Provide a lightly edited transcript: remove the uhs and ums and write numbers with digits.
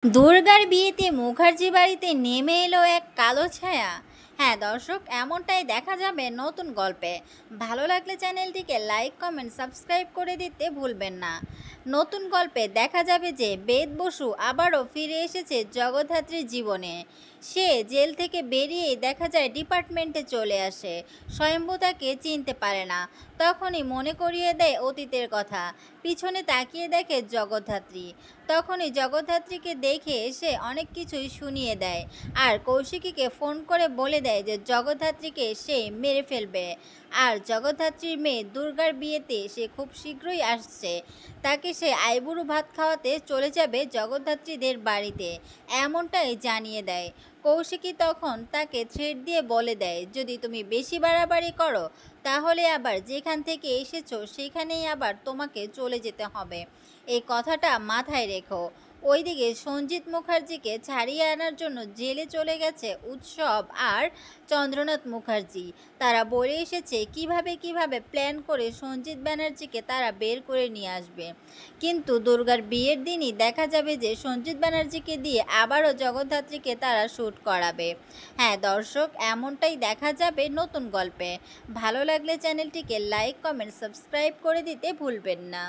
দুর্গার বিয়েতে মুখার্জি বাড়িতে নেমে এলো এক কালো ছায়া। হ্যাঁ দর্শক, এমনটাই দেখা যাবে নতুন গল্পে। ভালো লাগলে চ্যানেলটিকে লাইক, কমেন্ট, সাবস্ক্রাইব করে দিতে ভুলবেন না। নতুন গল্পে দেখা যাবে যে বেদ বসু আবারও ফিরে এসেছে জগদ্ধাত্রীর জীবনে। সে জেল থেকে বেরিয়েই দেখা যায় ডিপার্টমেন্টে চলে আসে। স্বয়ম্ভু তাকে চিনতে পারে না। তখনই মনে করিয়ে দেয় অতীতের কথা। পিছনে তাকিয়ে দেখে জগদ্ধাত্রী। তখনই জগদ্ধাত্রীকে দেখে সে অনেক কিছুই শুনিয়ে দেয় আর কৌশিকীকে ফোন করে বলে দেয় যে জগদ্ধাত্রীকে সে মেরে ফেলবে। আর জগদ্ধাত্রীর মেয়ে দুর্গার বিয়েতে সে খুব শীঘ্রই আসছে। তাকে সে আইবুড়ো ভাত খাওয়াতে চলে যাবে জগদ্ধাত্রীদের বাড়িতে, এমনটাই জানিয়ে দেয়। কৌশিকী তখন তাকে থ্রেট দিয়ে বলে দেয়, যদি তুমি বেশি বাড়াবাড়ি করো তাহলে আবার যেখান থেকে এসেছো সেখানেই আবার তোমাকে চলে যেতে হবে। এই কথাটা মাথায় রেখো। ওইদিকে সঞ্জিত মুখার্জিকে ছাড়িয়ে আনার জন্য জেলে চলে গেছে উৎসব আর চন্দ্রনাথ মুখার্জি। তারা বলে এসেছে কিভাবে কিভাবে প্ল্যান করে সঞ্জিত ব্যানার্জিকে তারা বের করে নিয়ে আসবে। কিন্তু দুর্গার বিয়ের দিনই দেখা যাবে যে সঞ্জিত ব্যানার্জিকে দিয়ে আবারও জগদ্ধাত্রীকে তারা শ্যুট করাবে। হ্যাঁ দর্শক, এমনটাই দেখা যাবে নতুন গল্পে। ভালো লাগলে চ্যানেলটিকে লাইক, কমেন্ট, সাবস্ক্রাইব করে দিতে ভুলবেন না।